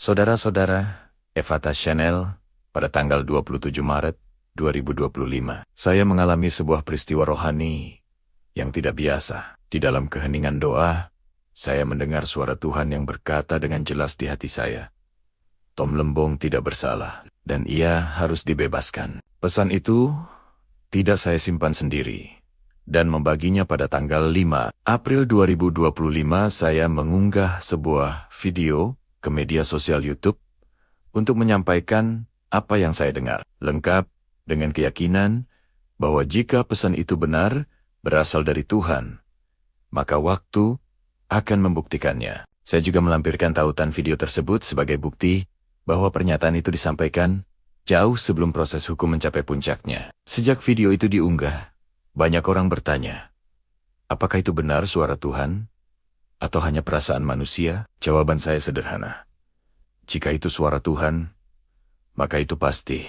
Saudara-saudara, Evata Channel, pada tanggal 27 Maret 2025, saya mengalami sebuah peristiwa rohani yang tidak biasa. Di dalam keheningan doa, saya mendengar suara Tuhan yang berkata dengan jelas di hati saya, Tom Lembong tidak bersalah, dan ia harus dibebaskan. Pesan itu tidak saya simpan sendiri, dan membaginya pada tanggal 5 April 2025 saya mengunggah sebuah video ke media sosial YouTube untuk menyampaikan apa yang saya dengar, lengkap dengan keyakinan bahwa jika pesan itu benar berasal dari Tuhan, maka waktu akan membuktikannya. Saya juga melampirkan tautan video tersebut sebagai bukti bahwa pernyataan itu disampaikan jauh sebelum proses hukum mencapai puncaknya. Sejak video itu diunggah, banyak orang bertanya, apakah itu benar suara Tuhan? Atau hanya perasaan manusia? Jawaban saya sederhana. Jika itu suara Tuhan, maka itu pasti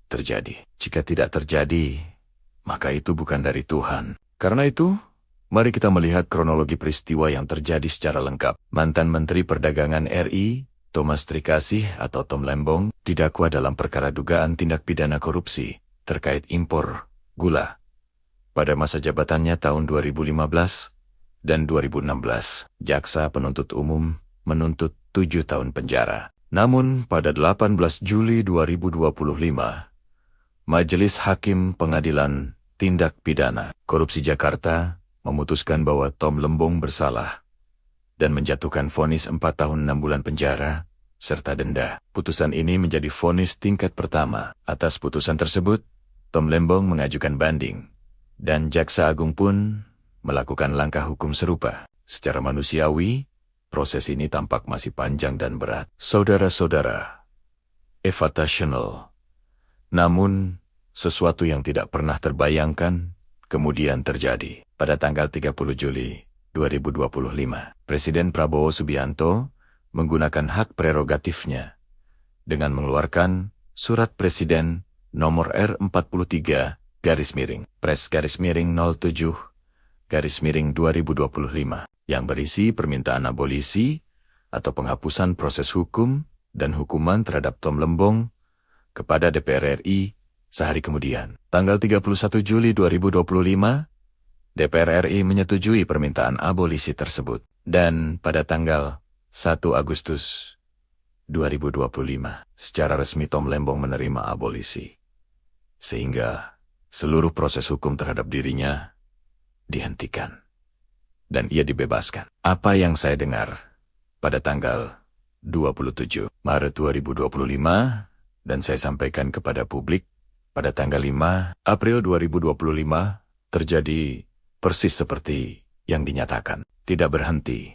terjadi. Jika tidak terjadi, maka itu bukan dari Tuhan. Karena itu, mari kita melihat kronologi peristiwa yang terjadi secara lengkap. Mantan Menteri Perdagangan RI, Thomas Trikasih atau Tom Lembong, didakwa dalam perkara dugaan tindak pidana korupsi terkait impor gula pada masa jabatannya tahun 2015 dan 2016, jaksa penuntut umum menuntut 7 tahun penjara. Namun, pada 18 Juli 2025, Majelis Hakim Pengadilan Tindak Pidana Korupsi Jakarta memutuskan bahwa Tom Lembong bersalah dan menjatuhkan vonis 4 tahun 6 bulan penjara serta denda. Putusan ini menjadi vonis tingkat pertama. Atas putusan tersebut, Tom Lembong mengajukan banding, dan Jaksa Agung pun melakukan langkah hukum serupa. Secara manusiawi, proses ini tampak masih panjang dan berat. Saudara-saudara, Evata Channel. Namun, sesuatu yang tidak pernah terbayangkan kemudian terjadi. Pada tanggal 30 Juli 2025, Presiden Prabowo Subianto menggunakan hak prerogatifnya dengan mengeluarkan Surat Presiden nomor R43 /07/2025 yang berisi permintaan abolisi atau penghapusan proses hukum dan hukuman terhadap Tom Lembong kepada DPR RI sehari kemudian. Tanggal 31 Juli 2025, DPR RI menyetujui permintaan abolisi tersebut. Dan pada tanggal 1 Agustus 2025, secara resmi Tom Lembong menerima abolisi, sehingga seluruh proses hukum terhadap dirinya dihentikan, dan ia dibebaskan. Apa yang saya dengar pada tanggal 27 Maret 2025, dan saya sampaikan kepada publik pada tanggal 5 April 2025, terjadi persis seperti yang dinyatakan. Tidak berhenti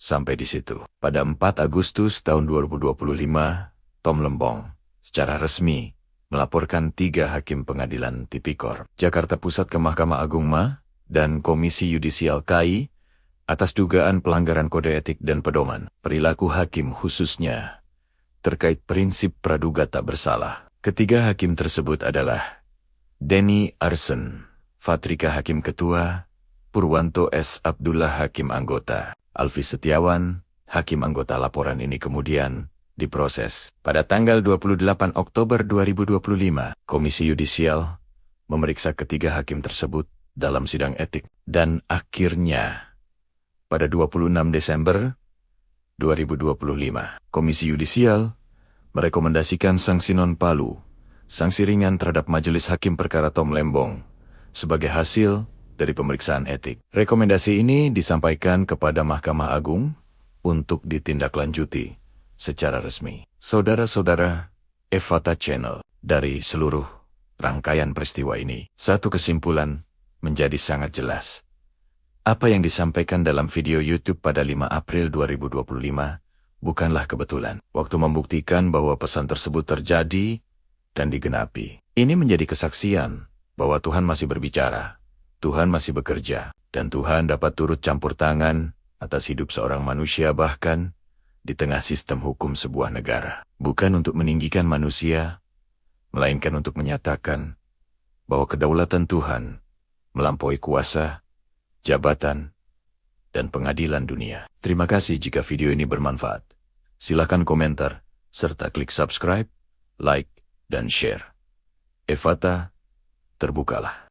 sampai di situ. Pada 4 Agustus tahun 2025, Tom Lembong secara resmi melaporkan 3 hakim pengadilan tipikor Jakarta Pusat ke Mahkamah Agung MA dan Komisi Yudisial KI atas dugaan pelanggaran kode etik dan pedoman perilaku hakim, khususnya terkait prinsip praduga tak bersalah. Ketiga hakim tersebut adalah Denny Arsen, Fatrika Hakim Ketua, Purwanto S. Abdullah Hakim Anggota, Alfi Setiawan, Hakim Anggota. Laporan ini kemudian diproses. Pada tanggal 28 Oktober 2025, Komisi Yudisial memeriksa ketiga hakim tersebut dalam sidang etik. Dan akhirnya, pada 26 Desember 2025, Komisi Yudisial merekomendasikan sanksi non-palu, sanksi ringan terhadap Majelis Hakim Perkara Tom Lembong sebagai hasil dari pemeriksaan etik. Rekomendasi ini disampaikan kepada Mahkamah Agung untuk ditindaklanjuti secara resmi. Saudara-saudara Evata Channel, dari seluruh rangkaian peristiwa ini, satu kesimpulan menjadi sangat jelas. Apa yang disampaikan dalam video YouTube pada 5 April 2025 bukanlah kebetulan. Waktu membuktikan bahwa pesan tersebut terjadi dan digenapi. Ini menjadi kesaksian bahwa Tuhan masih berbicara, Tuhan masih bekerja, dan Tuhan dapat turut campur tangan atas hidup seorang manusia, bahkan di tengah sistem hukum sebuah negara. Bukan untuk meninggikan manusia, melainkan untuk menyatakan bahwa kedaulatan Tuhan melampaui kuasa, jabatan, dan pengadilan dunia. Terima kasih jika video ini bermanfaat. Silakan komentar, serta klik subscribe, like, dan share. Efata, terbukalah.